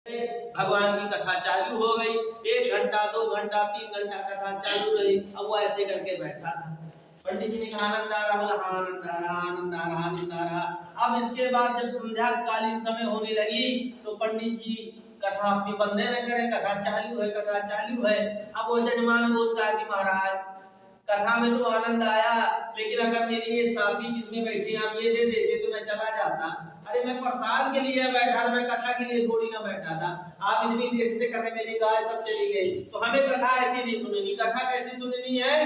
भगवान की कथा चालू हो गई। 1 घंटा 2 घंटा 3 घंटा कथा चालू रही। अब वो ऐसे करके बैठा था। पंडित जी ने कहा आनंद आ रहा, बोला हाँ आनंद आ रहा, आनंद आ रहा, आनंद आ रहा। अब इसके बाद जब संध्या कालीन समय होने लगी तो पंडित जी कथा अपनी बंदे न करें, कथा चालू है, कथा चालू है। अब वो जजमान बोलता है कि महाराज कथा में तो आनंद आया, लेकिन अगर मेरी ये साफी जिसमें बैठे आप ये दे देते तो मैं चला जाता। अरे मैं प्रसाद के लिए बैठा था, मैं कथा के लिए थोड़ी ना बैठा था। आप इतनी देर से कर रहे, मेरी गाय सब चली गई, तो हमें कथा ऐसी नहीं सुननी। कथा कैसी सुननी है?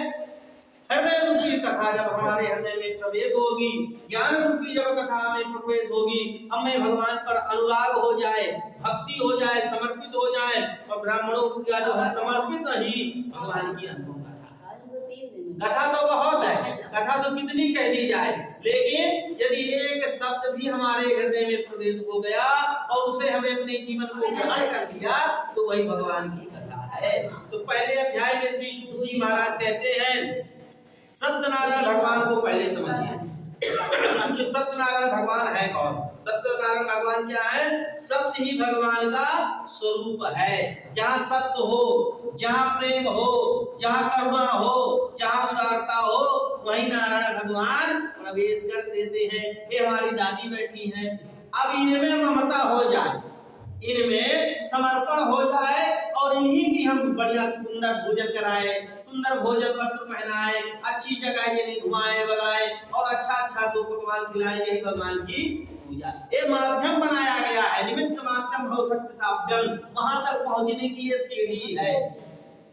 हृदय रूपी कथा जब हमारे हृदय में प्रवेश होगी, ज्ञान रूपी जब कथा में प्रवेश होगी, हमें भगवान पर अनुराग हो जाए, भक्ति हो जाए, समर्पित हो जाए, और ब्राह्मणों का जो है समर्पित ही भगवान की अनुभव कथा तो बहुत है, कथा तो कितनी कह दी जाए, लेकिन यदि एक शब्द भी हमारे हृदय में प्रवेश हो गया और उसे हमें अपने जीवन को ग्रहण कर दिया तो वही भगवान की कथा है। तो पहले अध्याय में श्री शुक जी महाराज कहते हैं सत्यनारायण भगवान को पहले समझिए। सत्यनारायण भगवान है कौन? सत्यनारायण भगवान क्या है? सत्य ही भगवान का स्वरूप है। जहाँ सत्य हो, जहाँ प्रेम हो, जहाँ करुणा हो, जहाँ उदारता हो, वही नारायण भगवान प्रवेश कर देते हैं। ये हमारी दादी बैठी हैं, अब इनमें ममता हो जाए, इनमें समर्पण हो जाए और इन्हीं की हम बढ़िया सुंदर भोजन कराए, सुंदर भोजन वस्त्र पहनाए, अच्छी जगह ये घुमाए बगाए और अच्छा अच्छा सो पकवान खिलाए, यही भगवान की पूजा। ये माध्यम बनाया गया है, निमित्त माध्यम हो शक्ति साध्यम, वहां तक पहुंचने की ये सीढ़ी है।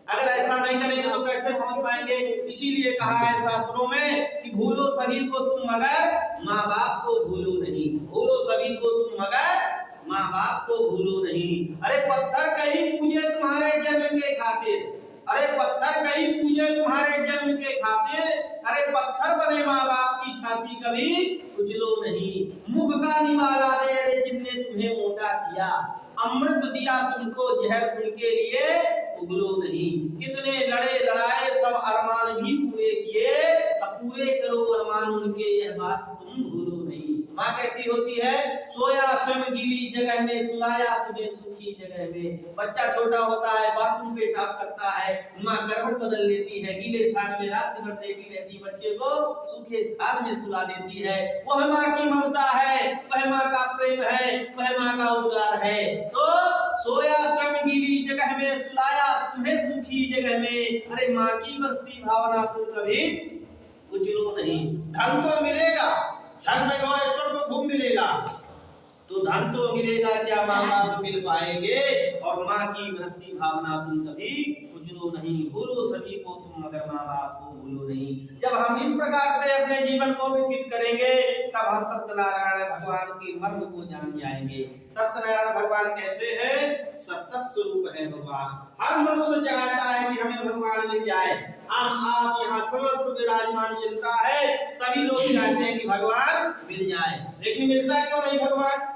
अगर ऐसा नहीं करेंगे तो कैसे पहुंच पाएंगे? इसीलिए कहा है शास्त्रों में कि भूलो सभी को तुम मगर माँ बाप को भूलो नहीं। भूलो सभी को तुम मगर माँ बाप को भूलो नहीं। अरे पत्थर कहीं पूजे तुम्हारे जन्म के खातिर, अरे पत्थर कहीं पूजे तुम्हारे जन्म के खातिर, अरे पत्थर बने माँ बाप की छाती कभी कुचलो नहीं। मुख का निवाला दे रे जिनने तुम्हें मोटा किया, अमृत दिया तुमको जहर उनके लिए उगलो नहीं। कितने लड़े लड़ाए सब अरमान भी पूरे किए, अब पूरे करो अरमान उनके, यह बात तुम भूलो नहीं। माँ कैसी होती है? सोया स्वयं गीली जगह में, सुलाया तुम्हें सुखी जगह में। बच्चा छोटा होता है, बाथरूम पेशाब करता है, माँ करवट बदल लेती है, गीले स्थान में रात भर लेटी रहती, बच्चे को सूखे स्थान में सुला देती है। वह माँ की ममता है, वह माँ का प्रेम है, वह माँ का उद्गार है। तो सोया स्वयं गीली जगह में, सुलाया तुम्हें सुखी जगह में। अरे माँ की बस्ती भावना तुम कभी उजलो नहीं। धन तो मिलेगा, धन में ऐश्वर्य को खूब मिलेगा, तो धन तो मिलेगा, क्या माँ बाप मिल पाएंगे? और माँ की गृहस्थी भावना तुम कभी उजलो नहीं। भूलो सभी को तुम मगर माँ बाप को भूलो नहीं। जब हम इस प्रकार से अपने जीवन को व्यतीत करेंगे तब हम सत्यनारायण भगवान के मर्म को जान जाएंगे। सत्यनारायण भगवान कैसे है? सत्य स्वरूप है भगवान। हर मनुष्य चाहता है कि हमें भगवान मिल जाए। हम आप यहाँ समस्त विराजमान जनता है, सभी लोग चाहते हैं कि भगवान मिल जाए, लेकिन मिलता क्यों नहीं भगवान?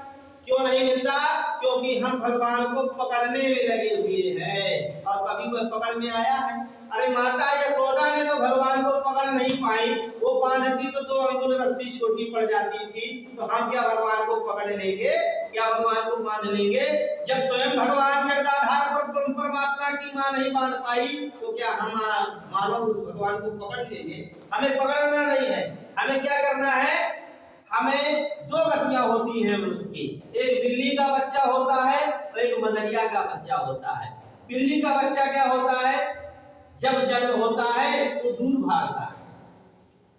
क्यों नहीं मिलता? क्योंकि हम भगवान को पकड़ने में लगे हुए हैं और कभी वह पकड़ में आया है? अरे माता यशोदा ने तो भगवान को पकड़ नहीं पाई, वो बांधती तो 2 अंगुल रस्सी छोटी पड़ जाती थी, तो हम क्या भगवान को पकड़ लेंगे? क्या भगवान को बांध लेंगे? जब स्वयं भगवान के आधार पर परमात्मा की मां नहीं बांध पाई तो क्या हम मानव उस भगवान को पकड़ लेंगे? हमें पकड़ना नहीं है, हमें क्या करना है? हमें 2 गतियां होती हैं मनुष्य की, एक बिल्ली का बच्चा होता है और एक मदरिया का बच्चा होता है। बिल्ली का बच्चा क्या होता है? जब जन्म होता है तो दूर भागता है,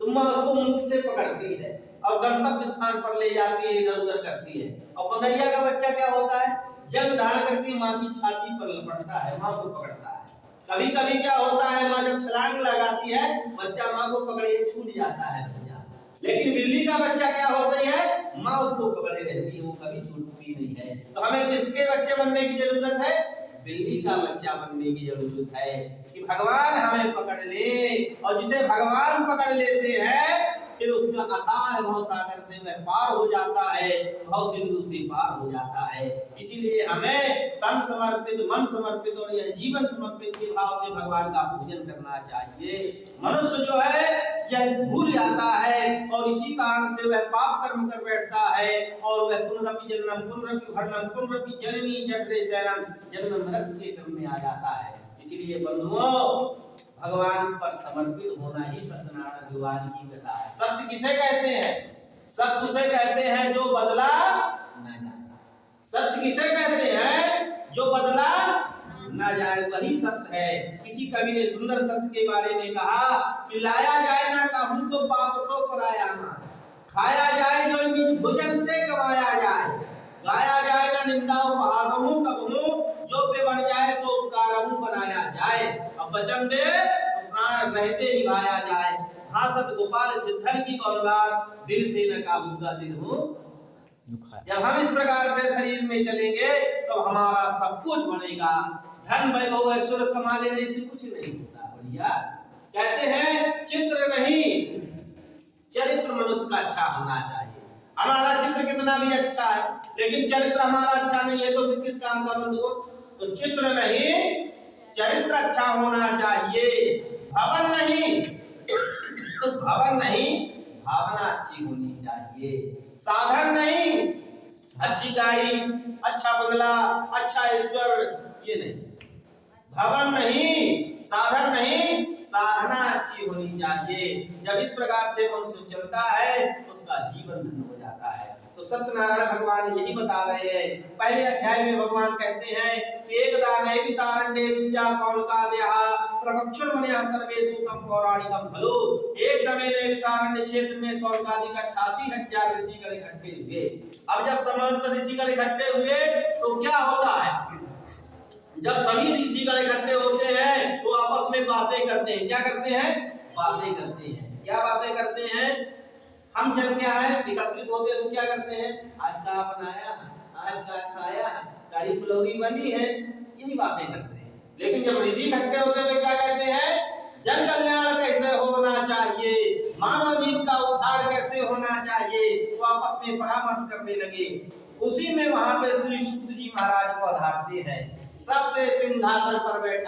तो माँ उसको मुख से पकड़ती है और गंतव्य स्थान पर ले जाती है, इधर उधर करती है। और मदरिया का बच्चा क्या होता है? जन्म धारण करके माँ की छाती पर लपटता है, माँ को पकड़ता है। कभी कभी क्या होता है, माँ जब छलांग लगाती है, बच्चा माँ को पकड़े छूट जाता है बच्चा। लेकिन बिल्ली का बच्चा क्या होता है? माँ उसको पकड़े रहती है, वो कभी छूटती नहीं है। तो हमें किसके बच्चे बनने की जरूरत है? बिल्ली का बच्चा बनने की जरूरत है कि भगवान हमें पकड़ ले, और जिसे भगवान पकड़ लेते हैं फिर उसका अथाह भव सागर से वह पार हो जाता है, भव सिंधु से पार हो जाता है। इसीलिए हमें तन समर्पित, मन समर्पित और यह जीवन समर्पित के भाव से भगवान का पूजन करना चाहिए। मनुष्य जो है यह भूल जाता है और इसी कारण से वह पाप कर्म कर बैठता है और वह पुनरपि जन्म पुनरपि भरणम पुनरपि जननी जठरे शयनम, जन्म मृत्यु के क्रम में आ जाता है। इसीलिए बंधुओं, भगवान पर समर्पित होना ही सत्यनारायण भगवान की कथा है। सत्य किसे कहते हैं? सत्य उसे कहते हैं जो बदला न जाता। सत्य किसे कहते हैं? जो बदला न जाए, वही सत्य है। किसी कवि ने सुंदर सत्य के बारे में कहा कि लाया जाए ना कहूं तो पाप सो पराया ना, खाया जाए जो निज भोजन ते कमाया जाए, गाया जाए ना निंदा उपहासहूं कबहूं, जो पे बन जाए सो उपकारहूं बनाया जाए, अब वचन दे तो प्राण रहते निभाया जाए, भासत गोपाल सिद्धन की कौन बात, दिल से न काबूगा दिल हो। जब हम इस प्रकार से शरीर में चलेंगे तो हमारा सब कुछ बनेगा। धन वैभव ऐश्वर्य कमा लेने से कुछ नहीं होता। बढ़िया कहते हैं चित्र नहीं, चरित्र मनुष्य का अच्छा होना चाहिए। हमारा चित्र कितना भी अच्छा है लेकिन चरित्र हमारा अच्छा नहीं है तो फिर किस काम का बंधुओं? तो चित्र नहीं, चरित्र अच्छा होना चाहिए। भवन नहीं, भवन नहीं, भावना अच्छी होनी चाहिए। साधन नहीं, अच्छी गाड़ी, अच्छा बंगला, अच्छा ईश्वर, ये नहीं। भवन नहीं, साधन नहीं, साधना अच्छी होनी चाहिए। जब इस प्रकार से मनुष्य चलता है उसका जीवन धन्य हो जाता है। तो सत्यनारायण भगवान यही बता रहे हैं। पहले अध्याय में भगवान कहते हैं कि एकदा नैविसारण्ये ऋष्या शौनकादयः प्रवक्षुर मुनयः सर्वेषु तम पौराणिकम खलु। एक समय नैविसारण्य क्षेत्र में शौनकादि 88,000 ऋषिगण इकट्ठे हुए। अब जब समस्त ऋषिगण इकट्ठे हुए तो क्या होता है? जब सभी ऋषिगण इकट्ठे होते हैं तो आपस में बातें करते हैं। क्या करते हैं? बातें करते हैं। क्या बातें करते हैं? हम जन क्या है एकत्रित होते हैं तो क्या करते हैं? आज का बनाया, आज का खाया, कड़ी फुलौरी बनी है, यही बातें करते हैं। लेकिन जब ऋषि इकट्ठे होते हैं तो क्या कहते हैं? जन कल्याण कैसे होना चाहिए, मानव जीव का उद्धार कैसे होना चाहिए, वो आपस में परामर्श करने लगे। उसी में वहां पे श्री सूत जी महाराज को आधारते हैं। सबसे सिंहासन पर बैठा